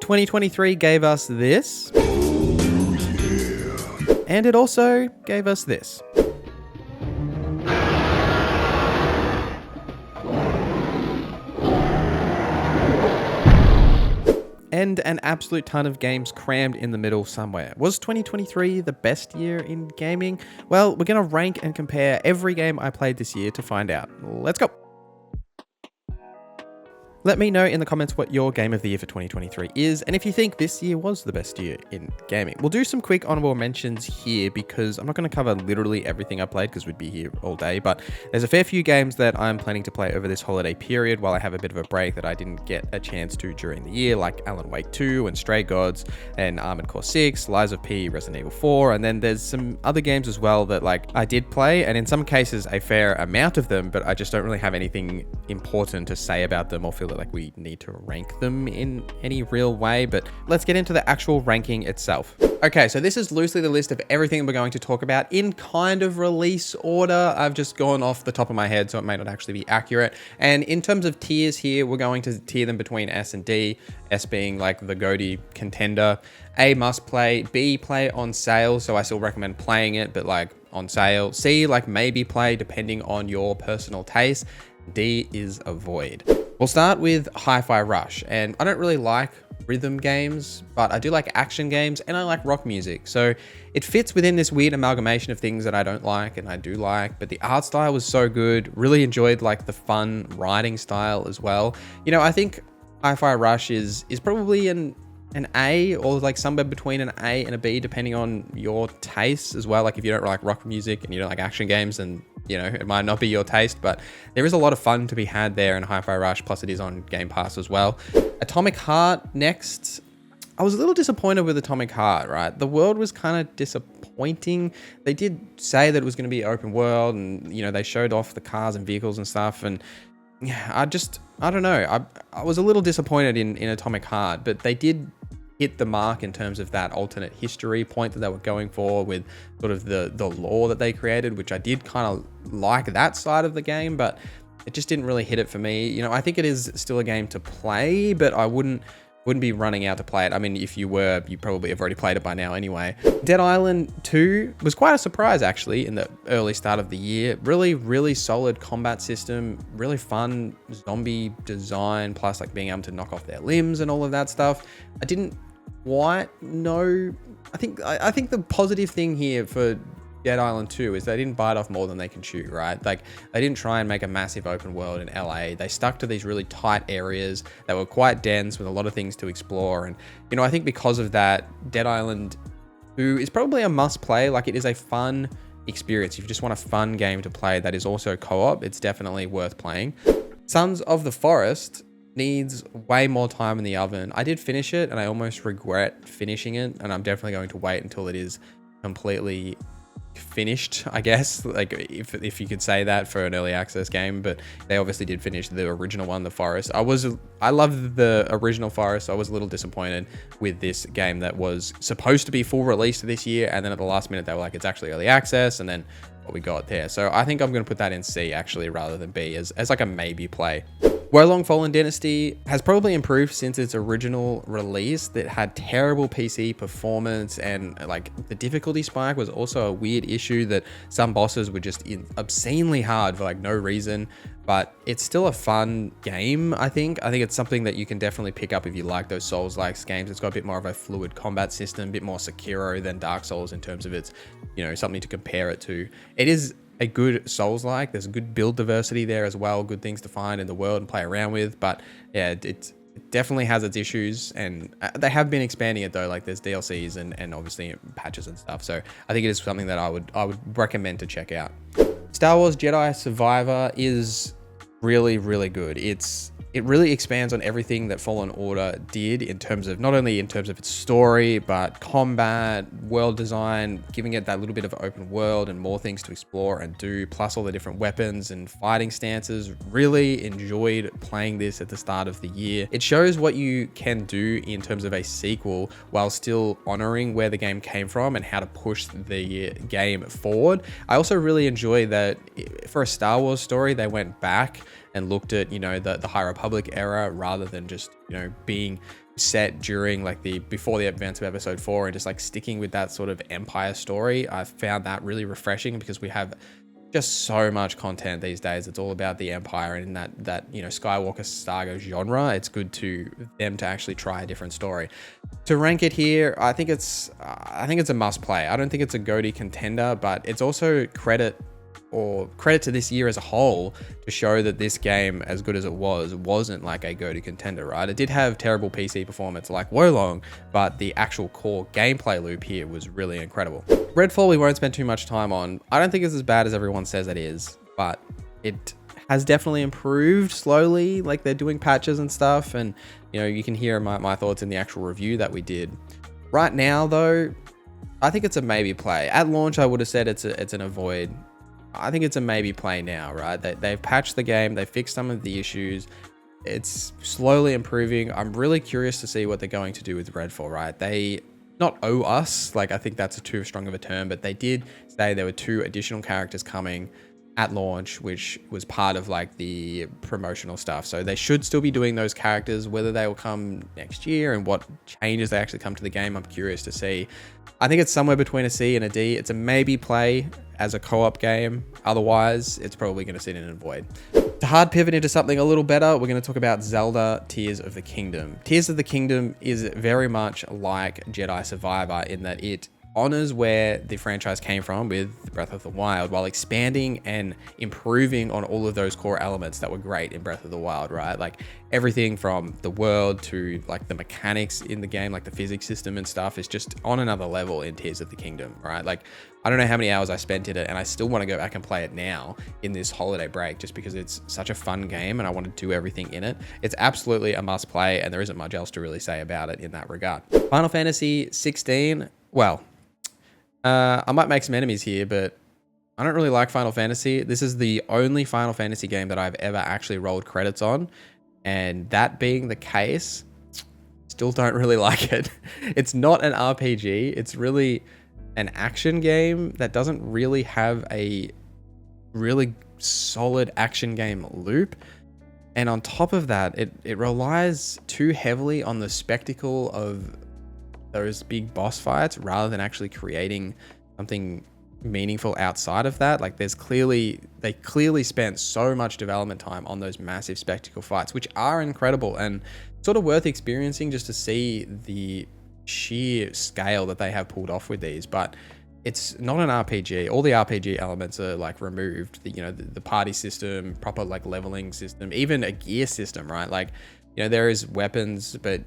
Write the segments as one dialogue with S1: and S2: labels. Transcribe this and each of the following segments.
S1: 2023 gave us this. And it also gave us this. And an absolute ton of games crammed in the middle somewhere. Was 2023 the best year in gaming? Well, we're going to rank and compare every game I played this year to find out. Let's go. Let me know in the comments what your game of the year for 2023 is, and if you think this year was the best year in gaming. We'll do some quick honorable mentions here because I'm not going to cover literally everything I played because we'd be here all day, but there's a fair few games that I'm planning to play over this holiday period while I have a bit of a break that I didn't get a chance to during the year, like Alan Wake 2 and Stray Gods and Armored Core 6, Lies of P, Resident Evil 4, and then there's some other games as well that I did play, and in some cases a fair amount of them, but I just don't really have anything important to say about them or feel that we need to rank them in any real way. But let's get into the actual ranking itself. Okay, so this is loosely the list of everything we're going to talk about in kind of release order. I've just gone off the top of my head, so it may not actually be accurate. And in terms of tiers here, we're going to tier them between S and D, S being the GOTY contender, A must play, B play on sale, so I still recommend playing it, but on sale, C maybe play depending on your personal taste, D is avoid. We'll start with Hi-Fi Rush, and I don't really like rhythm games, but I do like action games and I like rock music. So it fits within this weird amalgamation of things that I don't like and I do like, but the art style was so good. Really enjoyed the fun writing style as well. I think Hi-Fi Rush is probably an A or somewhere between an A and a B depending on your tastes as well. If you don't like rock music and you don't like action games, then it might not be your taste, but there is a lot of fun to be had there in Hi-Fi Rush, plus it is on Game Pass as well. Atomic Heart next. I was a little disappointed with Atomic Heart, right? The world was kind of disappointing. They did say that it was going to be open world and, they showed off the cars and vehicles and stuff, and yeah, I don't know. I was a little disappointed in Atomic Heart, but they did hit the mark in terms of that alternate history point that they were going for with sort of the lore that they created, which I did kind of like that side of the game, but it just didn't really hit it for me. I think it is still a game to play, but I wouldn't be running out to play it. I mean, if you were, you probably have already played it by now anyway. Dead Island 2 was quite a surprise actually in the early start of the year. Really, really solid combat system, really fun zombie design, plus being able to knock off their limbs and all of that stuff. I didn't quite know. I think the positive thing here for Dead Island 2 is they didn't bite off more than they can chew, right? They didn't try and make a massive open world in LA. They stuck to these really tight areas that were quite dense with a lot of things to explore. And, I think because of that, Dead Island 2 is probably a must play. It is a fun experience. If you just want a fun game to play that is also co-op, it's definitely worth playing. Sons of the Forest needs way more time in the oven. I did finish it and I almost regret finishing it, and I'm definitely going to wait until it is completely finished, I guess, if you could say that for an early access game. But they obviously did finish the original one, The Forest. I loved the original Forest. I was a little disappointed with this game that was supposed to be full release this year, and then at the last minute they were it's actually early access, and then what we got there. So I think I'm going to put that in C actually rather than B as a maybe play. Wolong Fallen Dynasty has probably improved since its original release. That had terrible PC performance, and the difficulty spike was also a weird issue that some bosses were just obscenely hard for no reason. But it's still a fun game, I think. I think it's something that you can definitely pick up if you like those Souls-like games. It's got a bit more of a fluid combat system, a bit more Sekiro than Dark Souls in terms of its, something to compare it to. It is a good Souls-like. There's a good build diversity there as well, good things to find in the world and play around with. But yeah, it definitely has its issues, and they have been expanding it though. There's DLCs and obviously patches and stuff. So I think it is something that I would recommend to check out. Star Wars Jedi Survivor is really, really good. It really expands on everything that Fallen Order did in terms of, not only in terms of its story, but combat, world design, giving it that little bit of open world and more things to explore and do, plus all the different weapons and fighting stances. Really enjoyed playing this at the start of the year. It shows what you can do in terms of a sequel while still honoring where the game came from and how to push the game forward. I also really enjoy that for a Star Wars story, they went back and looked at, you know, the High Republic era rather than just, you know, being set during like before the events of episode 4 and just like sticking with that sort of Empire story. I found that really refreshing because we have just so much content these days. It's all about the Empire and that you know, Skywalker saga genre. It's good to them to actually try a different story. To rank it here, I think it's a must play. I don't think it's a GOTY contender, but it's also credit to this year as a whole to show that this game, as good as it wasn't like a GOTY contender, right? It did have terrible PC performance like Wolong, but the actual core gameplay loop here was really incredible. Redfall we won't spend too much time on. I don't think it's as bad as everyone says it is, but it has definitely improved slowly. Like, they're doing patches and stuff, and you know, you can hear my thoughts in the actual review that we did. Right now though, I think it's a maybe play. At launch I would have said it's an avoid. I think it's a maybe play now, right? They've patched the game, they fixed some of the issues. It's slowly improving. I'm really curious to see what they're going to do with Redfall, right? They not owe us, like I think that's too strong of a term, but they did say there were 2 additional characters coming at launch, which was part of like the promotional stuff. So they should still be doing those characters. Whether they will come next year and what changes they actually come to the game, I'm curious to see. I think it's somewhere between a C and a D. It's a maybe play as a co-op game. Otherwise, it's probably going to sit in a void. To hard pivot into something a little better, we're going to talk about Zelda Tears of the Kingdom. Tears of the Kingdom is very much like Jedi Survivor in that it honors where the franchise came from with Breath of the Wild while expanding and improving on all of those core elements that were great in Breath of the Wild, right? Like everything from the world to like the mechanics in the game, like the physics system and stuff is just on another level in Tears of the Kingdom, right? Like I don't know how many hours I spent in it, and I still want to go back and play it now in this holiday break just because it's such a fun game and I want to do everything in it. It's absolutely a must play, and there isn't much else to really say about it in that regard. Final Fantasy 16, well, I might make some enemies here, but I don't really like Final Fantasy. This is the only Final Fantasy game that I've ever actually rolled credits on. And that being the case, still don't really like it. It's not an RPG. It's really an action game that doesn't really have a really solid action game loop. And on top of that, it relies too heavily on the spectacle of those big boss fights rather than actually creating something meaningful outside of that. Like they clearly spent so much development time on those massive spectacle fights, which are incredible and sort of worth experiencing just to see the sheer scale that they have pulled off with these. But it's not an RPG. All the RPG elements are like removed. The party system, proper like leveling system, even a gear system, right? Like, you know, there is weapons, but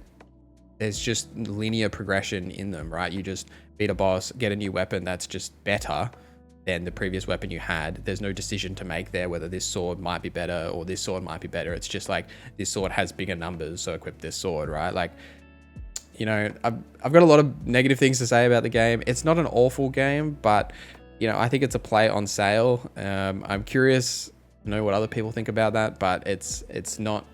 S1: there's just linear progression in them, right? You just beat a boss, get a new weapon that's just better than the previous weapon you had. There's no decision to make there whether this sword might be better or this sword might be better. It's just like this sword has bigger numbers, so equip this sword, right? Like, you know, I've got a lot of negative things to say about the game. It's not an awful game, but you know, I think it's a play on sale. I'm curious to know what other people think about that, but it's not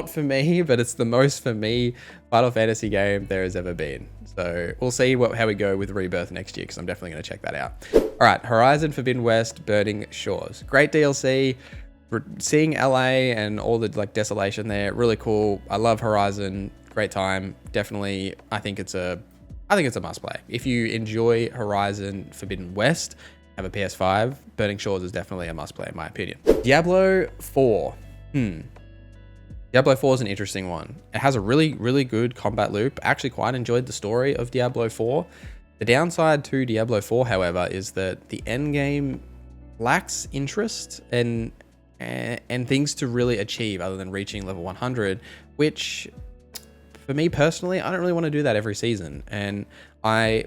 S1: for me, but it's the most for me Final Fantasy game there has ever been. So we'll see how we go with Rebirth next year, because I'm definitely going to check that out. All right, Horizon Forbidden West, Burning Shores. Great DLC. Seeing LA and all the like desolation there, really cool. I love Horizon. Great time. Definitely, I think it's a must play. If you enjoy Horizon Forbidden West, have a PS5, Burning Shores is definitely a must play in my opinion. Diablo 4. Diablo 4 is an interesting one. It has a really, really good combat loop. I actually quite enjoyed the story of Diablo 4. The downside to Diablo 4, however, is that the end game lacks interest and things to really achieve other than reaching level 100, which for me personally, I don't really want to do that every season. And I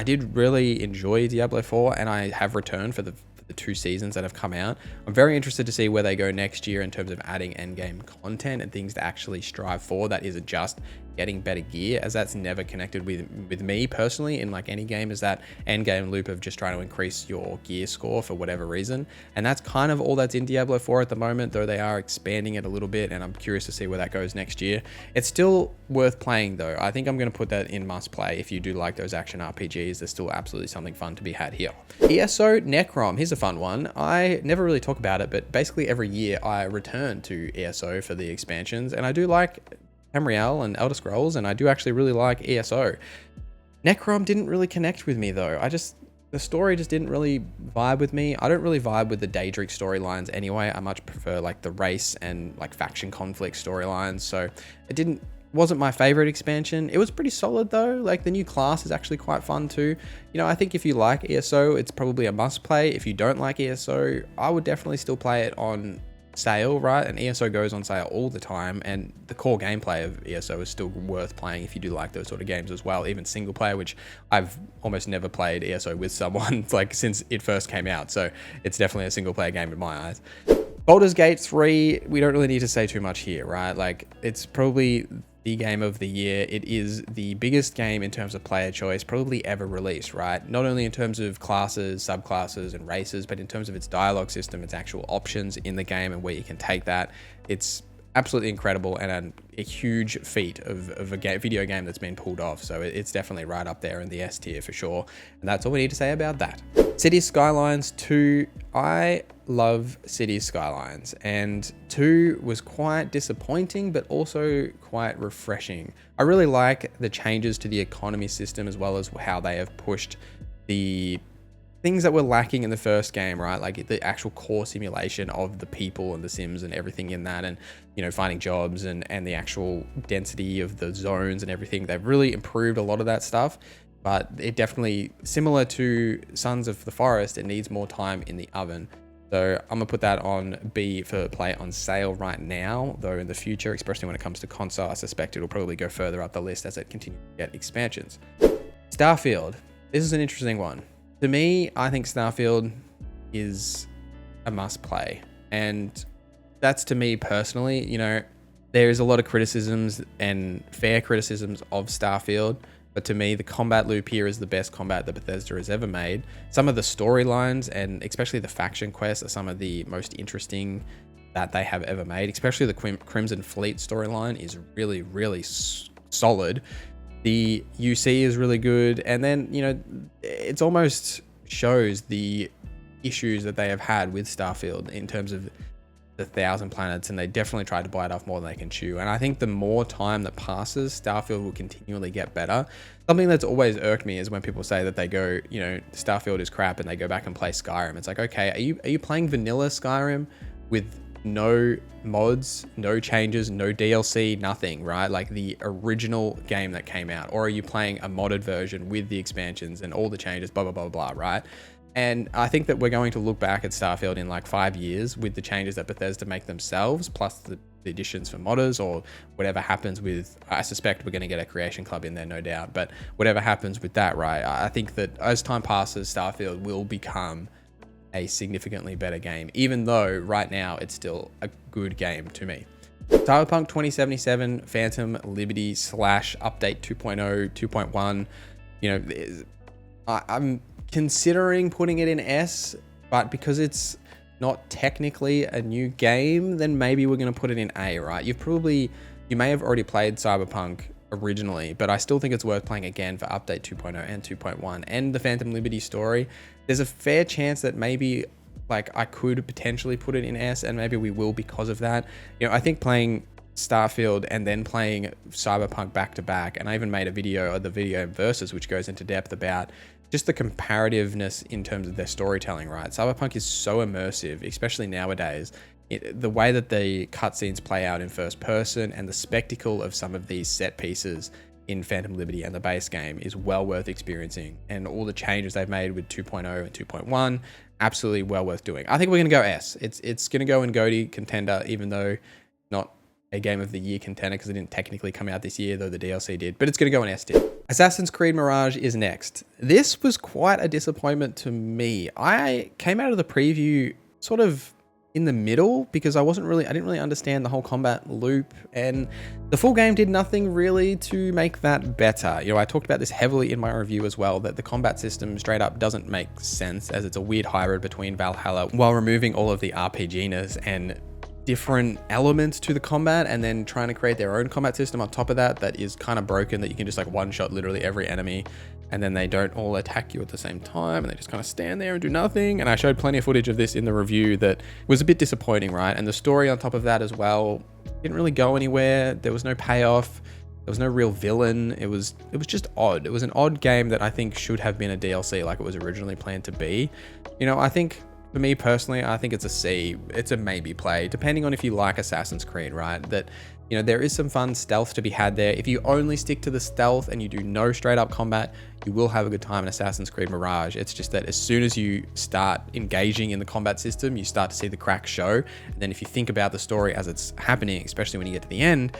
S1: did really enjoy Diablo 4, and I have returned for the 2 seasons that have come out. I'm very interested to see where they go next year in terms of adding endgame content and things to actually strive for that isn't just getting better gear, as that's never connected with me personally in like any game, is that end game loop of just trying to increase your gear score for whatever reason. And that's kind of all that's in Diablo 4 at the moment, though they are expanding it a little bit, and I'm curious to see where that goes next year. It's still worth playing though. I think I'm going to put that in must play. If you do like those action RPGs, there's still absolutely something fun to be had here. ESO Necrom, here's a fun one. I never really talk about it, but basically every year I return to ESO for the expansions, and I do like Tamriel and Elder Scrolls, and I do actually really like ESO. Necrom didn't really connect with me though. The story just didn't really vibe with me. I don't really vibe with the Daedric storylines anyway. I much prefer like the race and like faction conflict storylines. So it wasn't my favorite expansion. It was pretty solid though. Like the new class is actually quite fun too. You know, I think if you like ESO, it's probably a must play. If you don't like ESO, I would definitely still play it on sale, right? And ESO goes on sale all the time, and the core gameplay of ESO is still worth playing if you do like those sort of games as well, even single player, which I've almost never played ESO with someone like since it first came out, so it's definitely a single player game in my eyes. Baldurs Gate 3, we don't really need to say too much here, right? Like, it's probably the game of the year. It is the biggest game in terms of player choice probably ever released, right? Not only in terms of classes, subclasses, and races, but in terms of its dialogue system, its actual options in the game and where you can take that. It's absolutely incredible and a huge feat of a video game that's been pulled off. So it's definitely right up there in the S tier for sure. And that's all we need to say about that. Cities Skylines 2, I love Cities Skylines, and 2 was quite disappointing, but also quite refreshing. I really like the changes to the economy system, as well as how they have pushed the things that were lacking in the first game, right? Like the actual core simulation of the people and the Sims and everything in that, and, you know, finding jobs and the actual density of the zones and everything. They've really improved a lot of that stuff, but it definitely, similar to Sons of the Forest, it needs more time in the oven. So I'm gonna put that on B for play on sale right now, though in the future, especially when it comes to console, I suspect it'll probably go further up the list as it continues to get expansions. Starfield, this is an interesting one. To me, I think Starfield is a must play, and that's to me personally. You know, there's a lot of criticisms and fair criticisms of Starfield, but to me, the combat loop here is the best combat that Bethesda has ever made. Some of the storylines, and especially the faction quests, are some of the most interesting that they have ever made. Especially the Crimson Fleet storyline is really, really solid. The UC is really good, and then, you know, it's almost shows the issues that they have had with Starfield in terms of the 1,000 planets, and they definitely tried to bite off more than they can chew. And I think the more time that passes, Starfield will continually get better. Something that's always irked me is when people say that they go, you know, Starfield is crap, and they go back and play Skyrim. It's like, okay, are you playing vanilla Skyrim with no mods, no changes, no DLC, nothing, right? Like the original game that came out? Or are you playing a modded version with the expansions and all the changes, blah, blah, blah, blah, right? And I think that we're going to look back at Starfield in like 5 years with the changes that Bethesda make themselves, plus the additions for modders, or whatever happens with, I suspect we're going to get a creation club in there, no doubt, but whatever happens with that, right? I think that as time passes, Starfield will become a significantly better game, even though right now it's still a good game to me. Cyberpunk 2077 Phantom Liberty / update 2.0, 2.1, you know, I'm considering putting it in S, but because it's not technically a new game, then maybe we're going to put it in A, right? You may have already played Cyberpunk originally, but I still think it's worth playing again for update 2.0 and 2.1 and the Phantom Liberty story. There's a fair chance that maybe like I could potentially put it in S, and maybe we will because of that. You know, I think playing Starfield and then playing Cyberpunk back to back, and I even made a video of the video versus, which goes into depth about just the comparativeness in terms of their storytelling, right? Cyberpunk is so immersive, especially nowadays. The way that the cutscenes play out in first person and the spectacle of some of these set pieces in Phantom Liberty and the base game is well worth experiencing. And all the changes they've made with 2.0 and 2.1, absolutely well worth doing. I think we're going to go S. It's going to go in GOTY contender, even though not a Game of the Year contender because it didn't technically come out this year, though the DLC did, but it's going to go in S tier. Assassin's Creed Mirage is next. This was quite a disappointment to me. I came out of the preview sort of in the middle because I didn't really understand the whole combat loop, and the full game did nothing really to make that better. You know, I talked about this heavily in my review as well, that the combat system straight up doesn't make sense, as it's a weird hybrid between Valhalla while removing all of the RPGness and different elements to the combat, and then trying to create their own combat system on top of that is kind of broken, that you can just like one shot literally every enemy and then they don't all attack you at the same time and they just kind of stand there and do nothing. And I showed plenty of footage of this in the review that was a bit disappointing, right? And the story on top of that as well didn't really go anywhere. There was no payoff. There was no real villain. It was just odd. It was an odd game that I think should have been a DLC like it was originally planned to be. You know, I think for me personally, I think it's a C. It's a maybe play, depending on if you like Assassin's Creed, right? That, you know, there is some fun stealth to be had there. If you only stick to the stealth and you do no straight up combat, you will have a good time in Assassin's Creed Mirage. It's just that as soon as you start engaging in the combat system, you start to see the cracks show. And then if you think about the story as it's happening, especially when you get to the end,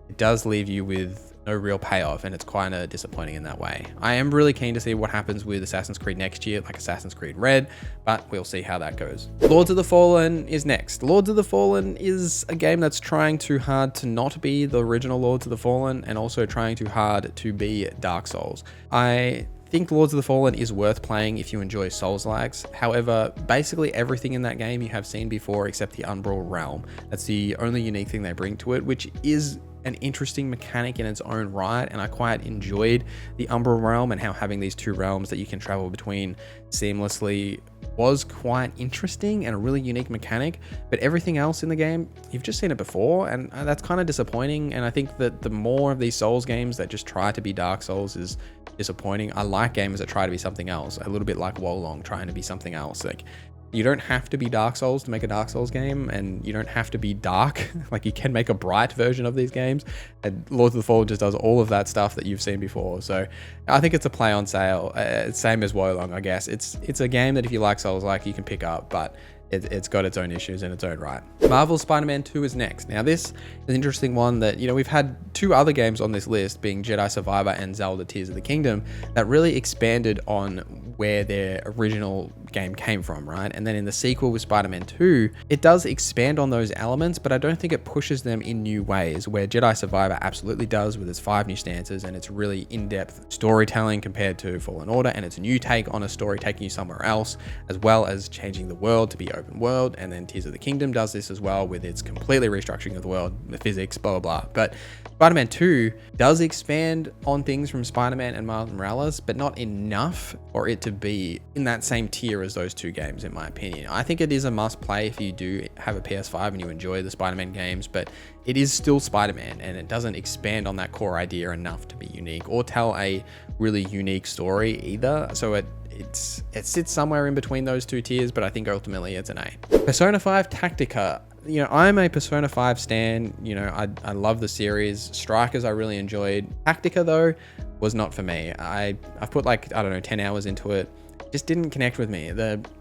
S1: it does leave you with no real payoff, and it's kind of disappointing in that way. I am really keen to see what happens with Assassin's Creed next year, like Assassin's Creed Red, but we'll see how that goes. Lords of the Fallen is next. Lords of the Fallen is a game that's trying too hard to not be the original Lords of the Fallen, and also trying too hard to be Dark Souls. I think Lords of the Fallen is worth playing if you enjoy Souls-likes. However, basically everything in that game you have seen before except the Umbral Realm. That's the only unique thing they bring to it, which is an interesting mechanic in its own right, and I quite enjoyed the Umbral Realm, and how having these two realms that you can travel between seamlessly was quite interesting and a really unique mechanic. But everything else in the game, you've just seen it before, and that's kind of disappointing. And I think that the more of these Souls games that just try to be Dark Souls is disappointing. I like games that try to be something else, a little bit like Wolong trying to be something else. Like, you don't have to be Dark Souls to make a Dark Souls game, and you don't have to be dark. Like, you can make a bright version of these games, and Lords of the Fallen just does all of that stuff that you've seen before. So I think it's a play on sale. Same as Wolong, I guess. It's a game that if you like Souls, like, you can pick up, but it's got its own issues in its own right. Marvel's Spider-Man 2 is next. Now, this is an interesting one that, you know, we've had two other games on this list, being Jedi Survivor and Zelda Tears of the Kingdom, that really expanded on where their original game came from, right? And then in the sequel with Spider-Man 2, it does expand on those elements, but I don't think it pushes them in new ways, where Jedi Survivor absolutely does with its 5 new stances and its really in-depth storytelling compared to Fallen Order, and its new take on a story taking you somewhere else, as well as changing the world to be open world. And then Tears of the Kingdom does this as well with its completely restructuring of the world, the physics, blah, blah, blah. But Spider-Man 2 does expand on things from Spider-Man and Miles Morales, but not enough for it to be in that same tier as those two games, in my opinion. I think it is a must play if you do have a PS5 and you enjoy the Spider-Man games, but it is still Spider-Man, and it doesn't expand on that core idea enough to be unique or tell a really unique story either. So it sits somewhere in between those two tiers, but I think ultimately it's an A. Persona 5 Tactica. You know, I'm a Persona 5 stan. You know, I love the series. Strikers I really enjoyed. Tactica, though, was not for me. I've put, like, I don't know, 10 hours into it. Just didn't connect with me.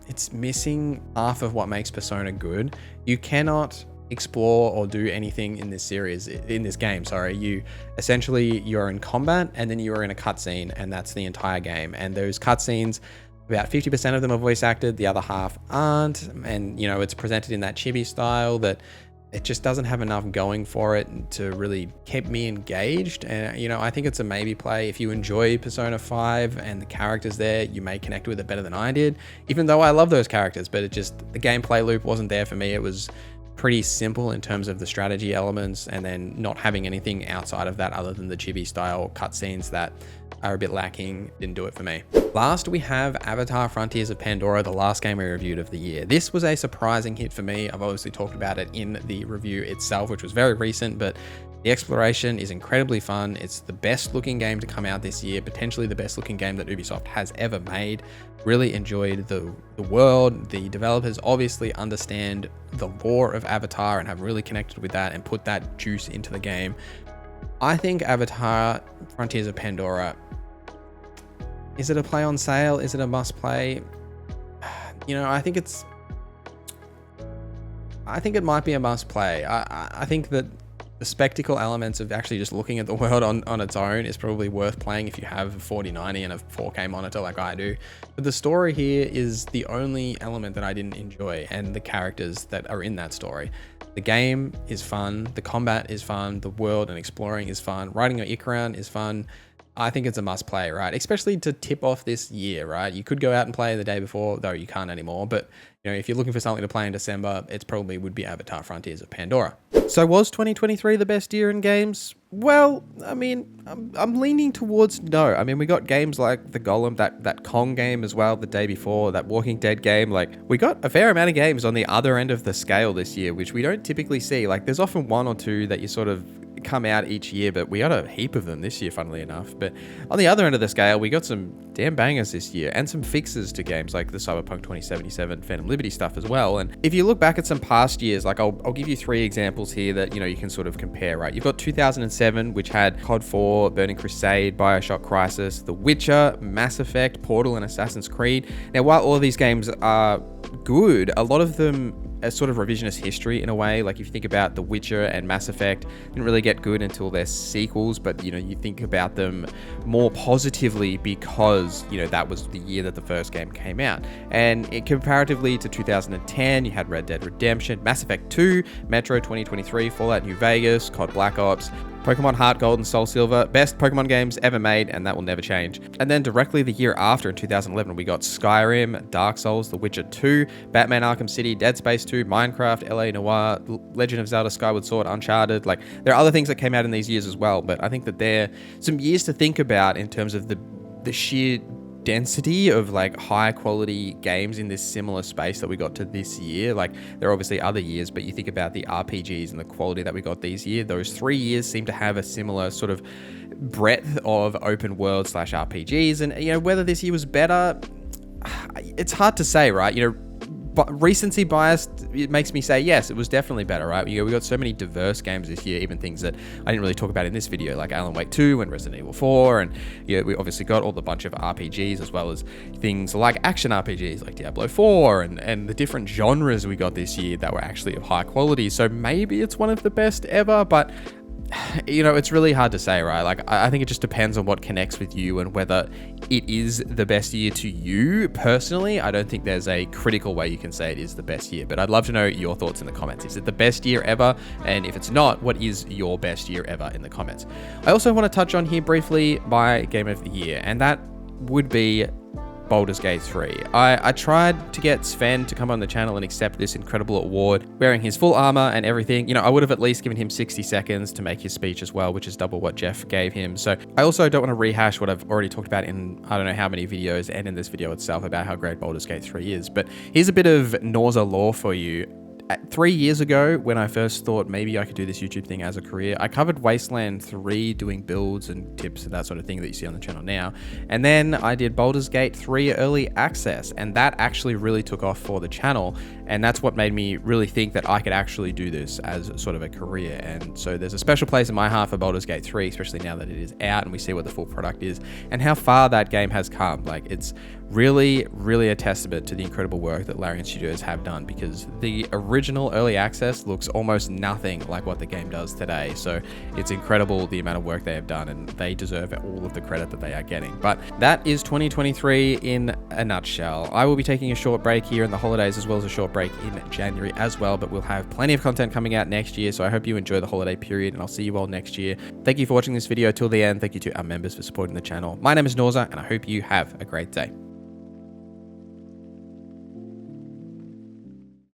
S1: It's missing half of what makes Persona good. You cannot explore or do anything in this game. You're in combat, and then you're in a cutscene, and that's the entire game. And those cutscenes, about 50% of them are voice acted, the other half aren't. And, you know, it's presented in that chibi style that it just doesn't have enough going for it to really keep me engaged. And, you know, I think it's a maybe play. If you enjoy Persona 5 and the characters there, you may connect with it better than I did, even though I love those characters. But the gameplay loop wasn't there for me. It was pretty simple in terms of the strategy elements, and then not having anything outside of that other than the chibi style cutscenes that are a bit lacking didn't do it for me. Last, we have Avatar Frontiers of Pandora, the last game we reviewed of the year. This was a surprising hit for me. I've obviously talked about it in the review itself, which was very recent, but the exploration is incredibly fun. It's the best looking game to come out this year, potentially the best looking game that Ubisoft has ever made. Really enjoyed the world. The developers obviously understand the lore of Avatar and have really connected with that and put that juice into the game. I think Avatar Frontiers of Pandora, is it a play on sale? Is it a must play? You know, I think it might be a must play. I think that The spectacle elements of actually just looking at the world on its own is probably worth playing if you have a 4090 and a 4K monitor like I do. But the story here is the only element that I didn't enjoy, and the characters that are in that story. The game is fun, the combat is fun, the world and exploring is fun, riding your Ikran is fun. I think it's a must play, right? Especially to tip off this year, right? You could go out and play the day before, though you can't anymore. But you know, if you're looking for something to play in December, it's probably would be Avatar: Frontiers of Pandora. So was 2023 the best year in games? Well, I mean, I'm leaning towards no. I mean, we got games like the Golem, that Kong game as well, the day before, that Walking Dead game. Like, we got a fair amount of games on the other end of the scale this year, which we don't typically see. Like, there's often one or two that you sort of come out each year, but we got a heap of them this year, funnily enough. But on the other end of the scale, we got some damn bangers this year, and some fixes to games like the Cyberpunk 2077 Phantom Liberty stuff as well. And if you look back at some past years, like I'll give you 3 examples here that, you know, you can sort of compare, right? You've got 2007, which had COD 4, Burning Crusade, Bioshock Crisis, The Witcher, Mass Effect, Portal, and Assassin's Creed. Now, while all of these games are good, a lot of them as sort of revisionist history in a way. Like if you think about The Witcher and Mass Effect, didn't really get good until their sequels, but you know, you think about them more positively because, you know, that was the year that the first game came out. And comparatively to 2010, you had Red Dead Redemption, Mass Effect 2, Metro 2023, Fallout New Vegas, COD Black Ops, Pokemon Heart Gold and Soul Silver, best Pokemon games ever made, and that will never change. And then directly the year after, in 2011, we got Skyrim, Dark Souls, The Witcher 2, Batman Arkham City, Dead Space 2, Minecraft, LA Noire, Legend of Zelda Skyward Sword, Uncharted. Like, there are other things that came out in these years as well, but I think that there are some years to think about in terms of the sheer density of like high quality games in this similar space that we got to this year. Like, there are obviously other years, but you think about the RPGs and the quality that we got these year, those 3 years seem to have a similar sort of breadth of open world / RPGs. And you know, whether this year was better, it's hard to say, right? You know, but recency bias, it makes me say yes, it was definitely better, right? You know, we got so many diverse games this year, even things that I didn't really talk about in this video, like Alan Wake 2 and Resident Evil 4, and you know, we obviously got all the bunch of RPGs as well as things like action RPGs like Diablo 4 and the different genres we got this year that were actually of high quality. So maybe it's one of the best ever, but you know, it's really hard to say, right? Like, I think it just depends on what connects with you and whether it is the best year to you personally. I don't think there's a critical way you can say it is the best year, but I'd love to know your thoughts in the comments. Is it the best year ever? And if it's not, what is your best year ever in the comments? I also want to touch on here briefly my game of the year, and that would be Baldurs Gate 3. I tried to get Sven to come on the channel and accept this incredible award, wearing his full armor and everything. You know, I would have at least given him 60 seconds to make his speech as well, which is double what Jeff gave him. So I also don't want to rehash what I've already talked about in I don't know how many videos and in this video itself about how great Baldurs Gate 3 is. But here's a bit of NorZZa lore for you. 3 years ago, when I first thought maybe I could do this YouTube thing as a career, I covered Wasteland 3 doing builds and tips and that sort of thing that you see on the channel now. And then I did Baldurs Gate 3 early access, and that actually really took off for the channel. And that's what made me really think that I could actually do this as sort of a career. And so there's a special place in my heart for Baldurs Gate 3, especially now that it is out and we see what the full product is and how far that game has come. Like, it's really, really a testament to the incredible work that Larian Studios have done, because the original early access looks almost nothing like what the game does today. So it's incredible the amount of work they have done, and they deserve all of the credit that they are getting. But that is 2023 in a nutshell. I will be taking a short break here in the holidays, as well as a short break in January as well, but we'll have plenty of content coming out next year. So I hope you enjoy the holiday period, and I'll see you all next year. Thank you for watching this video till the end. Thank you to our members for supporting the channel. My name is NorZZa, and I hope you have a great day.